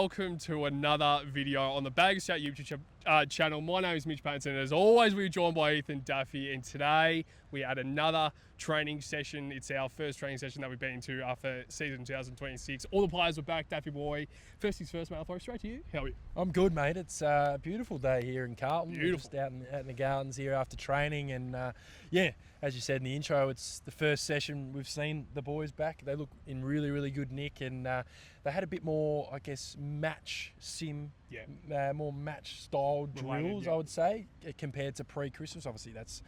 welcome to another video on the Bag of Scout YouTube channel. My name is Mitch Patton, and as always, we're joined by Ikon Park, and today we had another training session. It's our first training session that we've been to after season 2026. All the players were back. Daffy boy, first things first, mate. I'll throw straight to you. How are you? I'm good, mate. It's a beautiful day here in Carlton. Beautiful. We're just out in the gardens here after training, and yeah, as you said in the intro, it's the first session we've seen the boys back. They look in really, really good nick, and they had a bit more, I guess, match sim, more match style drills, I would say, compared to pre-Christmas. Obviously, that's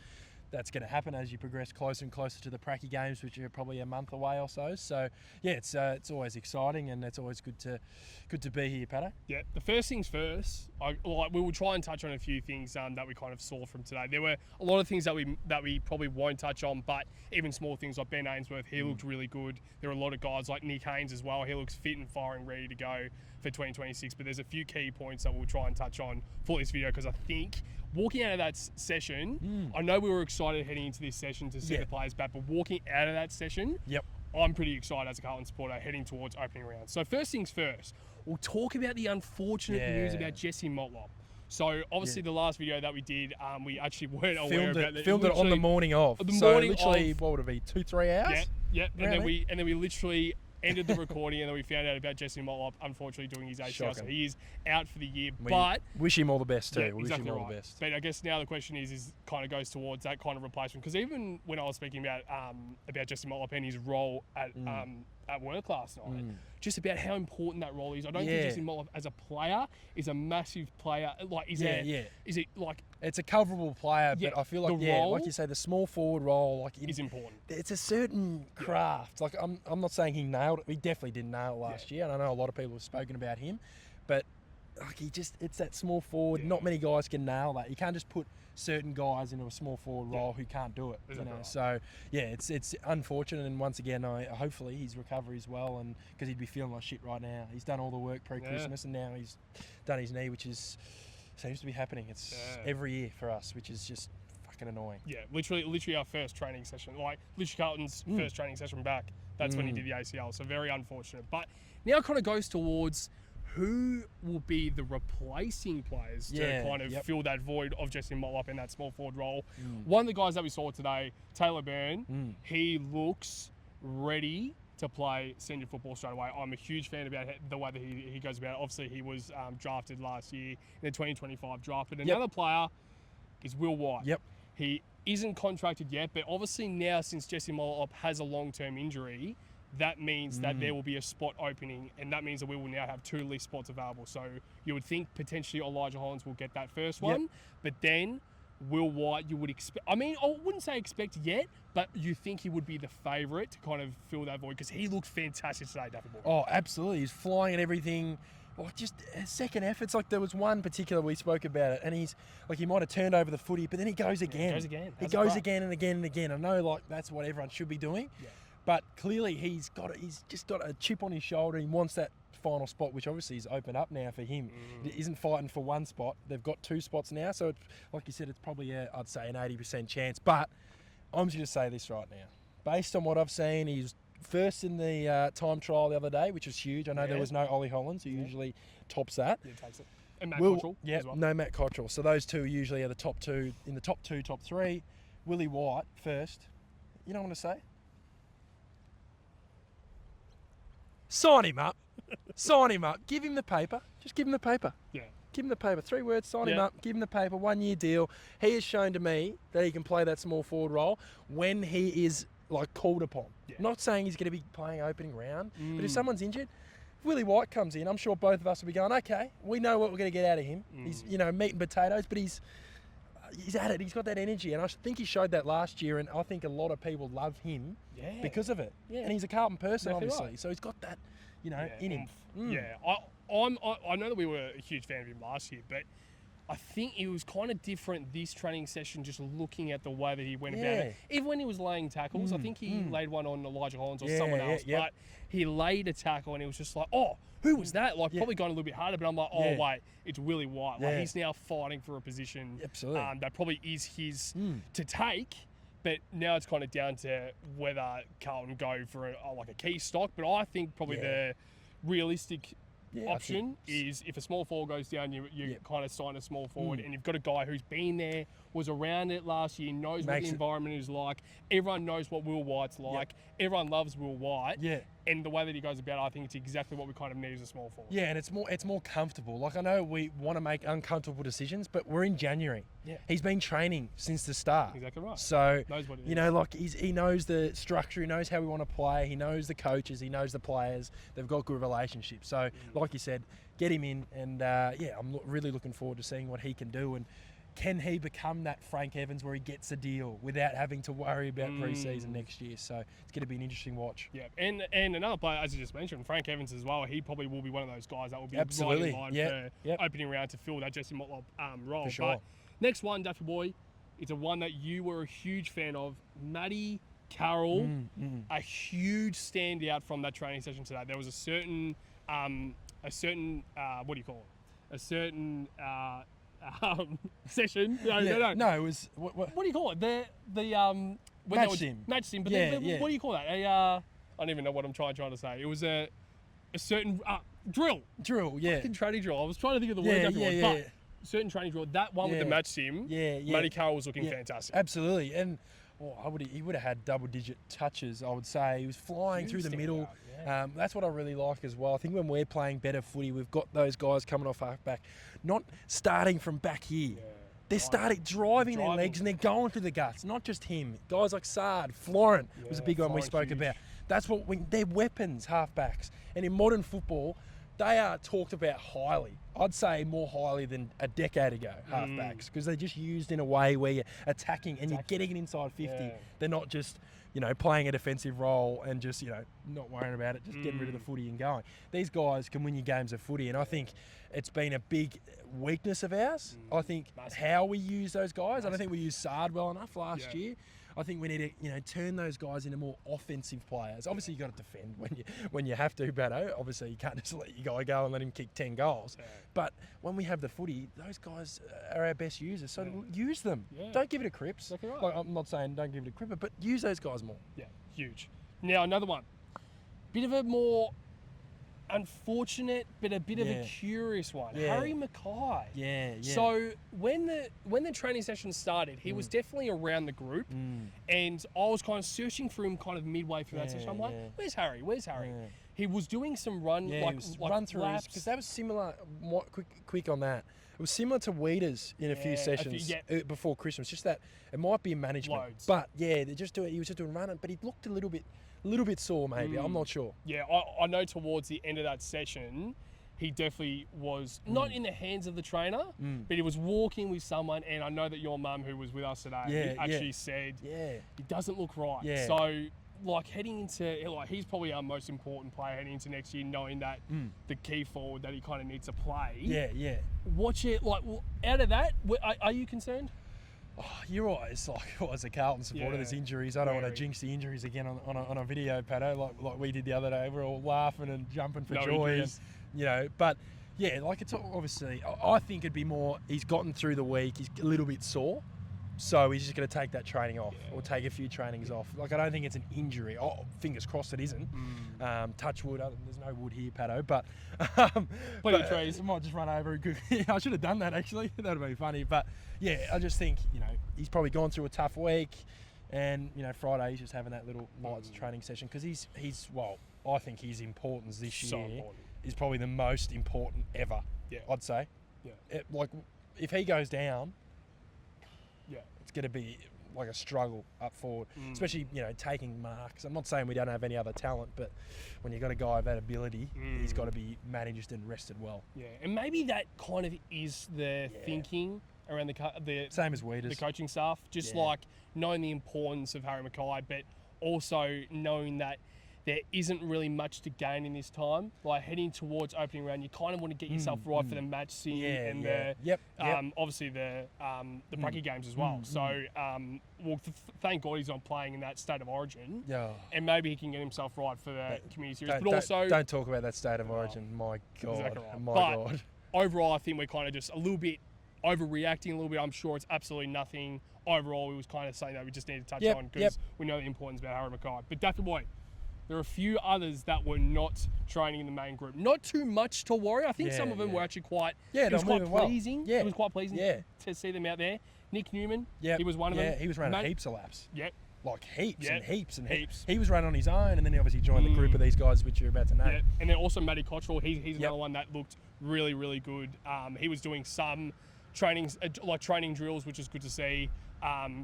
going to happen as you progress closer and closer to the Pracky games, which are probably a month away or so. So yeah, it's always exciting, and it's always good to be here, Patto. Yeah, the first things first, we will try and touch on a few things that we kind of saw from today. There were a lot of things that we probably won't touch on, but even small things like Ben Ainsworth, he looked really good. There were a lot of guys like Nick Haynes as well. He looks fit and firing, ready to go for 2026. But there's a few key points that we'll try and touch on for this video, because I think walking out of that session, I know we were excited heading into this session to see the players back, but walking out of that session, I'm pretty excited as a Carlton supporter heading towards opening round. So first things first, we'll talk about the unfortunate news about Jesse Motlop. So obviously the last video that we did, we actually weren't aware about it. Filmed it on the morning of. Literally, what would it be, 2-3 hours? Yeah. And then we literally ended the recording, and then we found out about Jesse Motlop unfortunately doing his ACL. Shocking. So he is out for the year. But wish him all the best too. Yeah, we exactly wish him all right. the best. But I guess now the question is kind of goes towards that kind of replacement, because even when I was speaking about Jesse Motlop and his role at work last night, just about how important that role is. I don't think Jesse Motlop as a player is a massive player. Like, is it like, it's a coverable player, but I feel like role, like you say, the small forward role is important. It's a certain craft. Like I'm not saying he nailed it. He definitely didn't nail it last year, and I know a lot of people have spoken about him, but like it's that small forward. Not many guys can nail that. You can't just put certain guys into a small forward role who can't do it. You know, so yeah, it's unfortunate. And once again, hopefully his recovery is well, and because he'd be feeling like shit right now. He's done all the work pre-Christmas, and now he's done his knee, which seems to be happening. It's every year for us, which is just fucking annoying. Yeah, literally our first training session, like literally Carlton's first training session back. That's when he did the ACL. So very unfortunate. But now it kind of goes towards who will be the replacing players to kind of fill that void of Jesse Motlop in that small forward role. One of the guys that we saw today, Taylor Byrne, he looks ready to play senior football straight away. I'm a huge fan about the way that he goes about it. Obviously, he was drafted last year in the 2025 draft. But another player is Will White. He isn't contracted yet, but obviously now, since Jesse Motlop has a long-term injury, that means that there will be a spot opening, and that means that we will now have 2 lease spots available. So you would think potentially Elijah Hollands will get that first one, but then Will White, you would expect, I mean, I wouldn't say expect yet, but you think he would be the favourite to kind of fill that void, because he looked fantastic today, Daffy boy. Oh, absolutely. He's flying at everything. Like, just second efforts. Like, there was one particular, we spoke about it, and he's like, he might have turned over the footy, but then he goes again. He goes again and again and again. I know, like, that's what everyone should be doing. But clearly he's just got a chip on his shoulder. He wants that final spot, which obviously is opened up now for him. He isn't fighting for one spot. They've got 2 spots now. So, like you said, it's probably, I'd say, an 80% chance. But I'm just going to say this right now. Based on what I've seen, he's first in the time trial the other day, which was huge. I know there was no Ollie Hollands, who usually tops that. Yeah, takes it. And Matt Cottrell as well. No Matt Cottrell. So those 2 usually are the top 2. In the top 2, top 3, Willie White first. You know what I'm going to say? Sign him up. Sign him up. Give him the paper. Just give him the paper. Yeah. Give him the paper. 3 words, sign him up. Give him the paper. 1-year deal. He has shown to me that he can play that small forward role when he is, like, called upon. Not saying he's going to be playing opening round, but if someone's injured, if Willie White comes in, I'm sure both of us will be going, okay, we know what we're going to get out of him. He's, meat and potatoes, but he's at it. He's got that energy, and I think he showed that last year, and I think a lot of people love him because of it. And he's a Carlton person, obviously, so he's got that, in him. I know that we were a huge fan of him last year, but I think it was kind of different this training session, just looking at the way that he went about it. Even when he was laying tackles, I think he laid one on Elijah Hollands or someone else, but he laid a tackle and it was just like, oh, who was that? Like, probably gone a little bit harder, but I'm like, oh, wait, it's Willie White. Like, he's now fighting for a position that probably is his to take. But now it's kind of down to whether Carlton go for a key stock. But I think probably the realistic option is if a small forward goes down, you kind of sign a small forward, and you've got a guy who's been there, was around it last year, knows what the environment is like. Everyone knows what Will White's like. Everyone loves Will White. Yeah. And the way that he goes about it, I think it's exactly what we kind of need as a small forward. Yeah, and it's more comfortable. Like, I know we want to make uncomfortable decisions, but we're in January. Yeah. He's been training since the start. Exactly right. So, knows what it is. Like he knows the structure, he knows how we want to play, he knows the coaches, he knows the players. They've got good relationships. So, like you said, get him in, and I'm really looking forward to seeing what he can do. And can he become that Frank Evans where he gets a deal without having to worry about pre-season next year? So it's going to be an interesting watch. Yeah, and another player, as you just mentioned, Frank Evans as well. He probably will be one of those guys that will be right in line for opening round to fill that Jesse Motlop role. For sure. But next one, Daffy Boy, it's a one that you were a huge fan of, Matty Carroll, a huge standout from that training session today. There was a certain what do you call it? A certain session. No, it was what do you call it? match sim. Match sim. But what do you call that? I don't even know what I'm trying to say. It was a certain drill. Fucking training drill. I was trying to think of the word. But certain training drill. That one with the match sim. Matty Carroll was looking fantastic. Absolutely, and he would have had double-digit touches. I would say he was flying through the middle. That's what I really like as well. I think when we're playing better footy, we've got those guys coming off half-back, not starting from back here. They're starting driving their legs and they're going through the guts. Not just him. Guys like Sard, Florent was a big one we spoke about. That's they're weapons, half-backs. And in modern football, they are talked about highly. I'd say more highly than a decade ago, half-backs, because they're just used in a way where you're attacking and you're getting it inside 50. They're not just, playing a defensive role and just, not worrying about it, just getting rid of the footy and going. These guys can win you games of footy, and I think it's been a big weakness of ours. I think how we use those guys. I don't think we used Sard well enough last year. I think we need to, turn those guys into more offensive players. Obviously, you got to defend when you have to, Patto. Obviously, you can't just let your guy go and let him kick 10 goals. But when we have the footy, those guys are our best users. So use them. Don't give it a Cripps. Exactly right. Like, I'm not saying don't give it a Cripper, but use those guys more. Yeah, huge. Now another one, bit of a more unfortunate, but a bit of a curious one. Harry Mackay. Yeah. So when the training session started, he was definitely around the group, and I was kind of searching for him kind of midway through that session. I'm like, where's Harry? He was doing some run run-throughs, because that was similar. Quick on that. It was similar to Weeders in a few sessions before Christmas. Just that it might be management, but he was just doing running. But he looked a little bit sore, maybe. I'm not sure. Yeah, I know towards the end of that session, he definitely was not in the hands of the trainer, but he was walking with someone. And I know that your mum, who was with us today, actually said, it doesn't look right. Yeah. So, heading into, he's probably our most important player heading into next year, knowing that the key forward that he kind of needs to play. Yeah. Watch it. Out of that, are you concerned? Oh, you're right. It's as a Carlton supporter, there's injuries. I don't want to jinx the injuries again on a video, Patto, like we did the other day. We're all laughing and jumping for joy. Injuries. And, but it's obviously, I think it'd be more, he's gotten through the week, he's a little bit sore, so he's just going to take that training off or take a few trainings off. I don't think it's an injury. Oh, fingers crossed it isn't. Touch wood. There's no wood here, Patto, but plenty of trees. I might just run over. I should have done that, actually. That would have been funny. But I just think he's probably gone through a tough week, and Friday he's just having that little light training session, because I think his importance this year is probably the most important ever. I'd say. If he goes down, it's going to be like a struggle up forward, especially taking marks. I'm not saying we don't have any other talent, but when you've got a guy of that ability, he's got to be managed and rested well. And maybe that kind of is the thinking around the same as Weeders, the coaching staff, just knowing the importance of Harry Mackay, but also knowing that there isn't really much to gain in this time. Heading towards opening round, you kind of want to get yourself right for the match sim and obviously the bracket games as well. So, thank God he's not playing in that state of origin. And maybe he can get himself right for the community series. Don't talk about that state of origin. My God, exactly right. God. Overall, I think we're kind of just a little bit overreacting a little bit. I'm sure it's absolutely nothing. Overall, we was kind of saying that we just need to touch on, because we know the importance about Harry Mackay. But Daffy Boy, there are a few others that were not training in the main group. Not too much to worry. I think some of them were actually quite. It was quite pleasing. Well. Yeah. It was quite pleasing to see them out there. Nick Newman, he was one of them. Yeah, he was running heaps of laps. Yep. Like heaps and heaps and heaps. He was running on his own, and then he obviously joined the group of these guys, which you're about to know. Yeah. And then also Matty Cottrell, he's another one that looked really, really good. He was doing some training drills, which is good to see.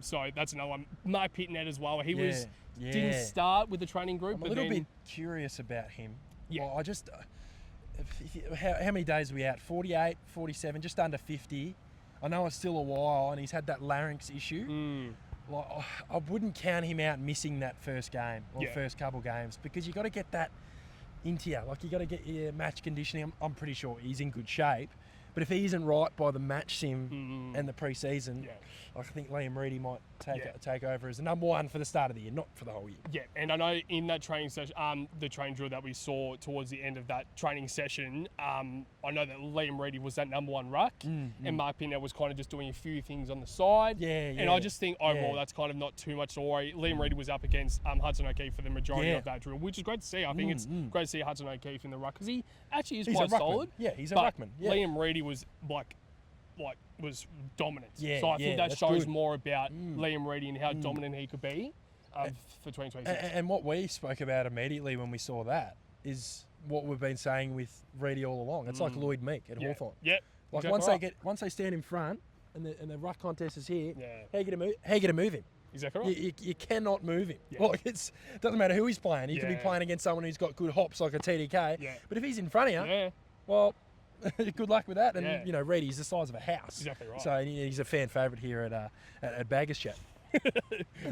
So that's another one. Mark Pitnet as well. He didn't start with the training group. I'm a little bit curious about him. Yeah. Well, I just... how many days are we out? 48, 47, just under 50. I know it's still a while, and he's had that larynx issue. Like, I wouldn't count him out missing that first game or first couple games, because you got to get that into you. Like, you got to get your match conditioning. I'm pretty sure he's in good shape, but if he isn't right by the match sim and the pre-season, I think Liam Reedy might take over as the number one for the start of the year, not for the whole year. Yeah, and I know in that training session, the training drill that we saw towards the end of that training session, I know that Liam Reedy was that number one ruck, and Mark Pinner was kind of just doing a few things on the side. And I just think overall that's kind of not too much to worry. Liam Reedy was up against Hudson O'Keefe for the majority of that drill, which is great to see. I think it's great to see Hudson O'Keefe in the ruck, because he actually is quite solid. Yeah, he's a ruckman. Yeah. Liam Reedy was was dominant. So I think that shows more about Liam Reedy and how dominant he could be for 2026. And what we spoke about immediately when we saw that is what we've been saying with Reedy all along. It's like Lloyd Meek at Hawthorn. Like once they stand in front and the ruck contest is here, how you going to move him? Exactly right. You cannot move him. Like it doesn't matter who he's playing. He could be playing against someone who's got good hops like a TDK. But if he's in front of you, well, good luck with that. And Reedy's the size of a house. Exactly right. So he's a fan favourite here at Baggers Chat.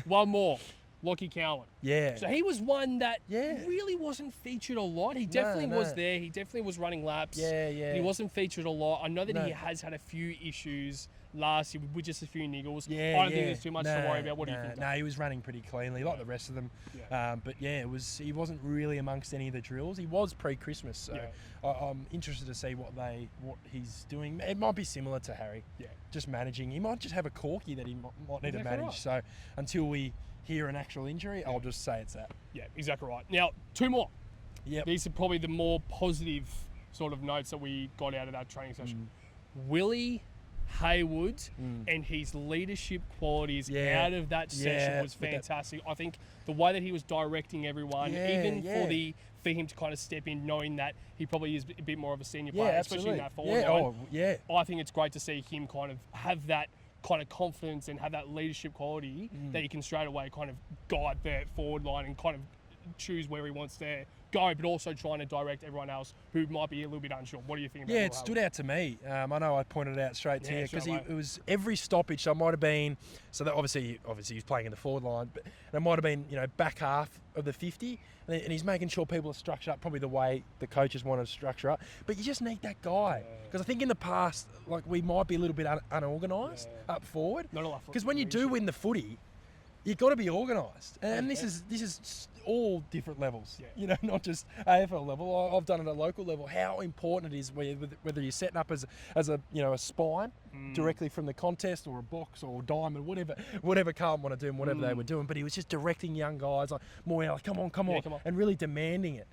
One more, Lockie Cowan. Yeah. So he was one that really wasn't featured a lot. He definitely was there. He definitely was running laps. Yeah. He wasn't featured a lot. I know that he has had a few issues last year with just a few niggles. I don't think there's too much to worry about. What do you think? No, he was running pretty cleanly, like the rest of them. But he wasn't really amongst any of the drills. He was pre-Christmas, so I'm interested to see what he's doing. It might be similar to Harry. Just managing. He might just have a corky that he might need to manage. Right. So until we hear an actual injury, I'll just say it's that. Yeah, exactly right. Now, two more. These are probably the more positive sort of notes that we got out of that training session. Willie Haywood and his leadership qualities out of that session was fantastic. I think the way that he was directing everyone, even for him to kind of step in, knowing that he probably is a bit more of a senior player, especially in that forward line. I think it's great to see him kind of have that kind of confidence and have that leadership quality that he can straight away kind of guide the forward line and kind of choose where he wants to go, but also trying to direct everyone else who might be a little bit unsure. What do you think about it stood out to me. I know I pointed it out straight to you because it was every stoppage. So it might have been, so that obviously he's playing in the forward line, but it might have been back half of the 50, and he's making sure people are structured up probably the way the coaches want to structure up. But you just need that guy, because I think in the past, like, we might be a little bit unorganised up forward. Because when you do win the footy, you've got to be organised, and this is all different levels. Not just AFL level. I've done it at local level. How important it is whether you're setting up as a a spine directly from the contest, or a box, or a diamond, whatever Carlton want to do and whatever they were doing. But he was just directing young guys like, Moyle, come on, and really demanding it,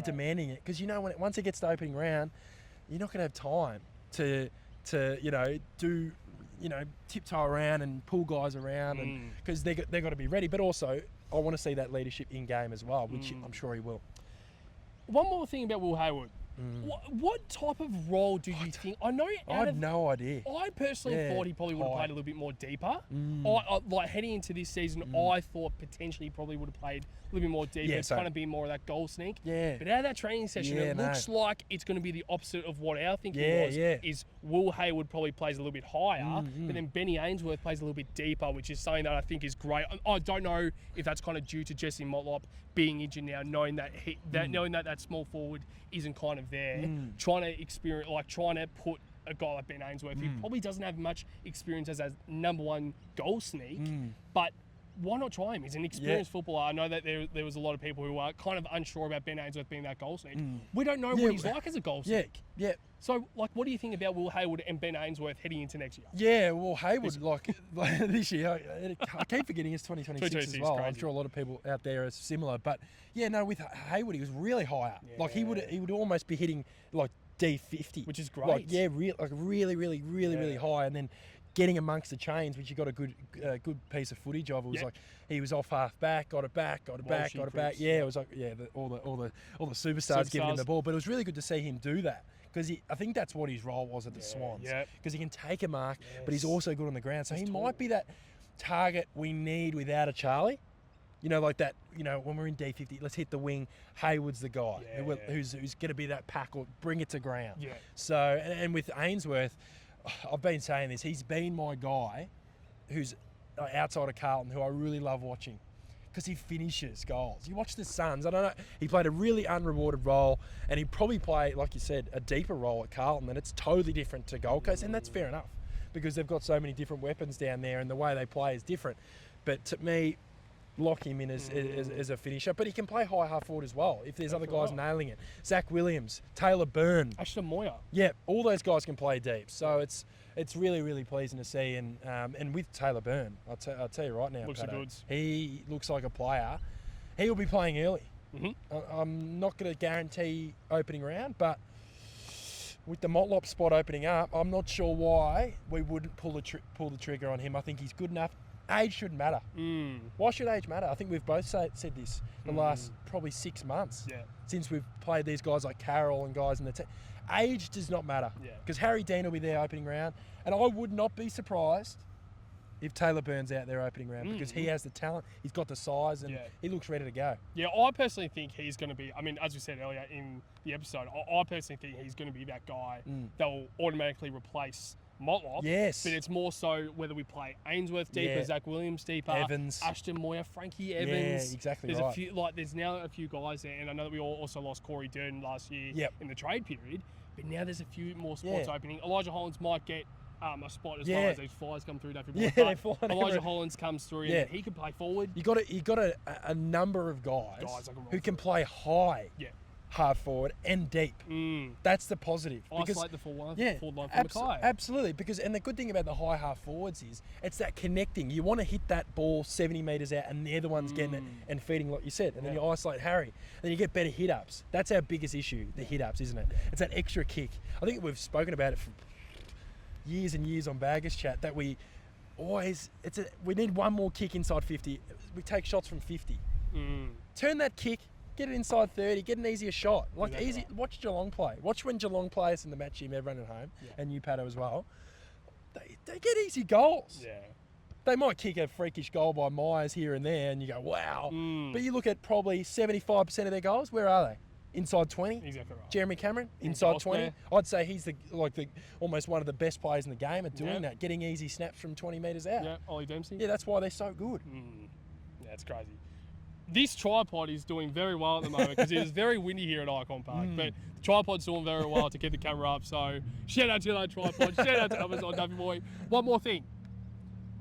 demanding it, because once it gets to opening round, you're not going to have time to do. Tiptoe around and pull guys around, and because they got to be ready. But also, I want to see that leadership in game as well, which I'm sure he will. One more thing about Will Haywood. What type of role do you think? I know. I have no idea. I personally thought he probably would have played a little bit more deeper. Like heading into this season, I thought potentially he probably would have played a little bit more deeper. It's going to be more of that goal sneak. But out of that training session, it looks like it's going to be the opposite of what our thinking was. Is Will Haywood probably plays a little bit higher, but then Benny Ainsworth plays a little bit deeper, which is something that I think is great. I don't know if that's kind of due to Jesse Motlop being injured now, knowing that that small forward isn't kind of there, trying to put a guy like Ben Ainsworth, who probably doesn't have much experience as a number one goal sneak, but why not try him? He's an experienced footballer. I know that there was a lot of people who are kind of unsure about Ben Ainsworth being that goal sneak. We don't know what he's like as a goal sneak. Yeah. So, like, what do you think about Will Hayward and Ben Ainsworth heading into next year? Yeah, well, Hayward, like this year, I keep forgetting it's 2026 as well. Crazy. I'm sure a lot of people out there are similar. But, yeah, no, with Hayward, he was really high up. Yeah. Like, he would almost be hitting, like, D50. Which is great. Like, yeah, really high. And then getting amongst the chains, which you got a good piece of footage of. It was like he was off half back, got it back. Yeah, it was like all the superstars giving him the ball. But it was really good to see him do that. Because I think that's what his role was at the Swans. Because he can take a mark, but he's also good on the ground. So he might be that target we need without a Charlie. You know, like that, you know, when we're in D50, let's hit the wing. Hayward's the guy who's going to be that pack or bring it to ground. Yeah. So, and with Ainsworth, I've been saying this, he's been my guy who's outside of Carlton who I really love watching. Because he finishes goals. You watch the Suns, I don't know, he played a really unrewarded role and he'd probably play, like you said, a deeper role at Carlton, and it's totally different to Gold Coast, and that's fair enough because they've got so many different weapons down there and the way they play is different. But to me, lock him in as a finisher, but he can play high half forward as well if there's other guys nailing it. Zach Williams, Taylor Byrne. Ashton Moyer. Yeah, all those guys can play deep. So it's really pleasing to see, and with Taylor Byrne, I'll tell you right now, looks Patto, good. He looks like a player. He will be playing early. I'm not going to guarantee opening round, but with the Motlop spot opening up, I'm not sure why we wouldn't pull the trigger on him. I think he's good enough. Age shouldn't matter. Why should age matter? I think we've both said this the last probably 6 months since we've played these guys like Carroll and guys in the team. Age does not matter because Harry Dean will be there opening round, and I would not be surprised if Taylor Byrne's out there opening round because he has the talent, he's got the size, and he looks ready to go. Yeah, I personally think he's going to be, I mean, as we said earlier in the episode, I personally think he's going to be that guy that will automatically replace Motlop. Yes. But it's more so whether we play Ainsworth deeper, Zach Williams deeper, Evans, Ashton Moyer, Frankie Evans. Yeah, exactly there's there's now a few guys there, and I know that we also lost Corey Durden last year in the trade period, but now there's a few more spots opening. Elijah Hollins might get a spot as far as those flies come through. They fly. Elijah Hollins comes through and he can play forward. You got a number of guys who can play high. Half forward and deep. That's the positive. Isolate the forward line from Mackay. Absolutely. And the good thing about the high half forwards is it's that connecting. You want to hit that ball 70 metres out and they're the ones getting it and feeding, like you said. And then you isolate Harry. Then you get better hit-ups. That's our biggest issue, the hit-ups, isn't it? It's that extra kick. I think we've spoken about it for years and years on Baggers Chat that we need one more kick inside 50. We take shots from 50. Turn that kick. Get it inside 30, get an easier shot. Watch Geelong play. Watch when Geelong play us in the match here, everyone at home, and you, Patto, as well. They get easy goals. Yeah. They might kick a freakish goal by Myers here and there, and you go, wow. But you look at probably 75% of their goals, where are they? Inside 20? Exactly right. Jeremy Cameron, inside 20. I'd say he's almost one of the best players in the game at doing that, getting easy snaps from 20 metres out. Yeah, Ollie Dempsey. Yeah, that's why they're so good. Yeah, it's crazy. This tripod is doing very well at the moment because it is very windy here at Ikon Park. But the tripod's doing very well to keep the camera up. So shout out to that tripod. Shout out to Amazon, Duffy Boy. One more thing.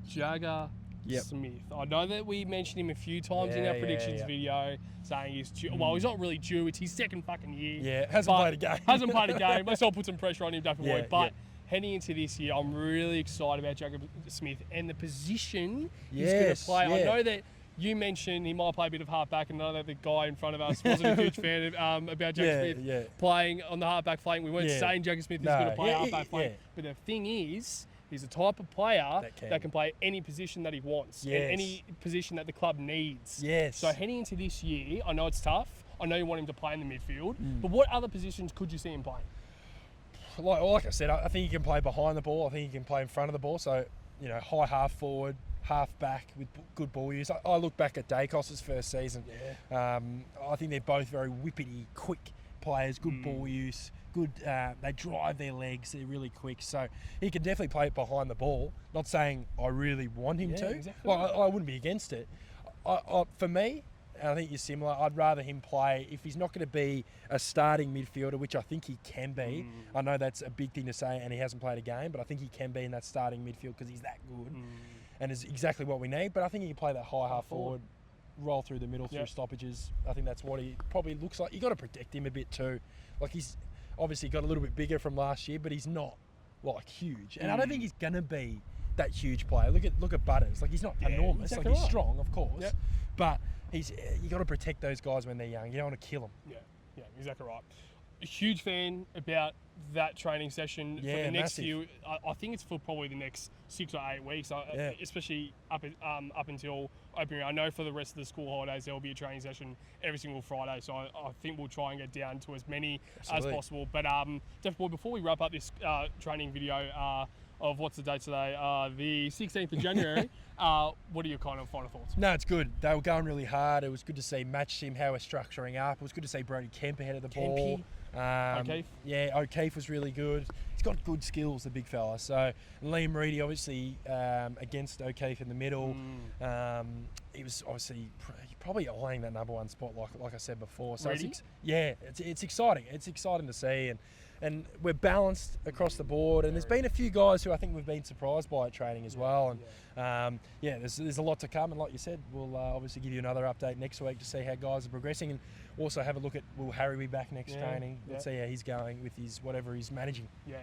Jagger Smith. I know that we mentioned him a few times in our predictions video, saying he's due. Well, he's not really due. It's his second fucking year. Yeah, hasn't played a game. Hasn't played a game. Let's all put some pressure on him, Duffy Boy. But heading into this year, I'm really excited about Jagger Smith and the position he's going to play. I know that you mentioned he might play a bit of half-back, and I know that the guy in front of us wasn't a huge fan of about Jagger Smith playing on the half-back flank. We weren't saying Jagger Smith is going to play half-back flank. But the thing is, he's the type of player that can play any position that he wants and any position that the club needs. So heading into this year, I know it's tough. I know you want him to play in the midfield, but what other positions could you see him playing? Like I said, I think he can play behind the ball. I think he can play in front of the ball. So, high half forward, half back with good ball use. I look back at Dacos's first season. I think they're both very whippety, quick players, good ball use, good. They drive their legs. They're really quick. So he can definitely play it behind the ball. Not saying I really want him to. Exactly. I wouldn't be against it. For me, and I think you're similar, I'd rather him play, if he's not going to be a starting midfielder, which I think he can be. I know that's a big thing to say and he hasn't played a game, but I think he can be in that starting midfield because he's that good. and is exactly what we need. But I think he can play that high half forward, roll through the middle through stoppages. I think that's what he probably looks like. You got to protect him a bit too. Like, he's obviously got a little bit bigger from last year, but he's not like huge. And I don't think he's gonna be that huge player. Look at Butters. Like, he's not enormous. Exactly Like, he's strong, of course, but you got to protect those guys when they're young. You don't want to kill them. Yeah, exactly right. A huge fan about that training session for the next few. I think it's for probably the next 6 or 8 weeks, especially up until opening. I know for the rest of the school holidays there will be a training session every single Friday, so I think we'll try and get down to as many as possible. But Def Boy, before we wrap up this training video of what's the date today, the 16th of January, what are your kind of final thoughts? No, it's good. They were going really hard. It was good to see Match Sim, how we're structuring up. It was good to see Brody Kemp ahead of the ball. O'Keefe. Yeah, O'Keefe was really good. He's got good skills, the big fella. So Liam Reedy, obviously, against O'Keefe in the middle. He was obviously probably eyeing that number 1 spot, like I said before. So it's exciting. It's exciting to see, and we're balanced across the board. And there's been a few guys who I think we've been surprised by at training as well. And there's a lot to come. And like you said, we'll obviously give you another update next week to see how guys are progressing, and also have a look at, will Harry be back next training? Let's see how he's going with his whatever he's managing. Yeah.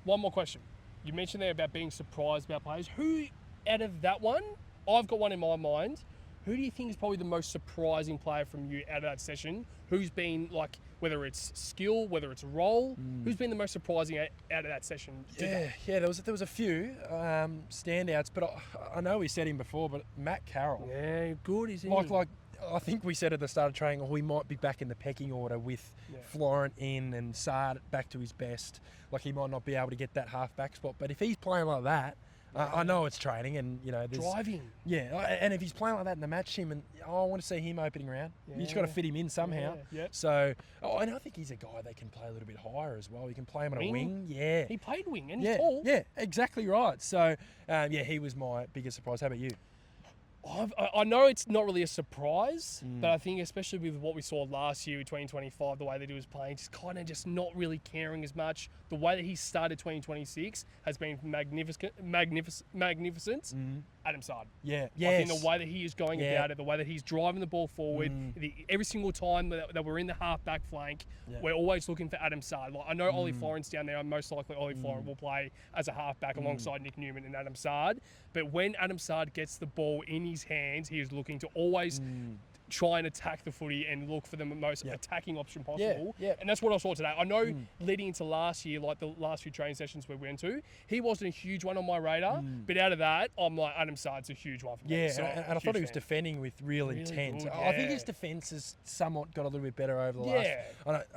One more question. You mentioned there about being surprised about players. Who out of that one, I've got one in my mind. Who do you think is probably the most surprising player from you out of that session? Who's been, like, whether it's skill, whether it's role, who's been the most surprising out of that session? There was a few standouts, but I know we said him before, but Matt Carroll. Yeah, good, isn't he? Like I think we said at the start of training, we might be back in the pecking order with Florent in and Sard back to his best. Like, he might not be able to get that half-back spot, but if he's playing like that, I know it's training, and there's driving. Yeah, and if he's playing like that in the match, I want to see him opening round. You just got to fit him in somehow. So, and I think he's a guy that can play a little bit higher as well. You can play him on a wing. Yeah, he played wing and he's tall. Yeah, exactly right. So, he was my biggest surprise. How about you? I know it's not really a surprise, but I think especially with what we saw last year with 2025, the way that he was playing, just not really caring as much. The way that he started 2026 has been magnificent. Adam Sard. Yeah. I think the way that he is going about it, the way that he's driving the ball forward, every single time that we're in the half-back flank, we're always looking for Adam Sard. Like, I know Ollie Florent's down there, and most likely Ollie Florent will play as a half-back alongside Nick Newman and Adam Sard. But when Adam Sard gets the ball in his hands, he is looking to always try and attack the footy and look for the most attacking option possible. And that's what I saw today. I know leading into last year, like the last few training sessions we went to, he wasn't a huge one on my radar, but out of that, I'm like, Adam Sard's a huge one for me. So and I thought he was defending with real intent. Good, I think his defence has somewhat got a little bit better over the last...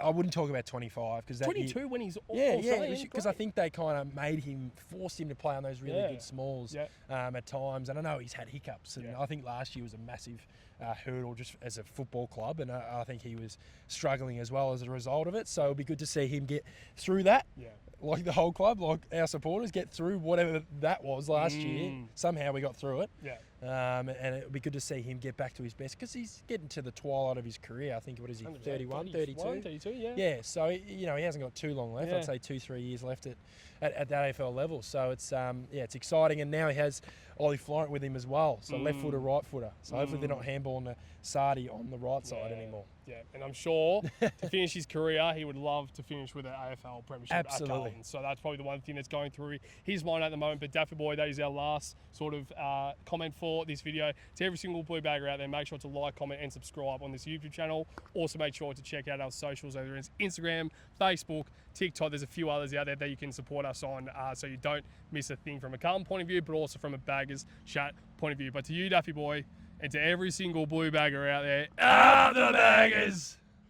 I wouldn't talk about 25, because that 22 when he's because I think they kind of forced him to play on those really good smalls at times, and I know he's had hiccups, and I think last year was a massive hurdle just as a football club, and I think he was struggling as well as a result of it. So it'll be good to see him get through that. Like the whole club, like our supporters, get through whatever that was last year. Somehow we got through it. And it'll be good to see him get back to his best, because he's getting to the twilight of his career. I think, what is he, 31, 32? 32, Yeah, so he hasn't got too long left. I'd say 2-3 years left at that AFL level. So it's it's exciting, and now he has Ollie Florent with him as well. So left footer, right footer. So hopefully they're not handballing the Sardi on the right side anymore. Yeah, and I'm sure to finish his career, he would love to finish with an AFL premiership at Carlton. So that's probably the one thing that's going through his mind at the moment. But Daffy Boy, that is our last sort of comment for this video. To every single blue bagger out there, make sure to like, comment, and subscribe on this YouTube channel. Also, make sure to check out our socials, whether it's Instagram, Facebook, TikTok. There's a few others out there that you can support us on, so you don't miss a thing from a Carlton point of view, but also from a Baggers Chat point of view. But to you, Daffy Boy, and to every single blue bagger out there, up the Baggers!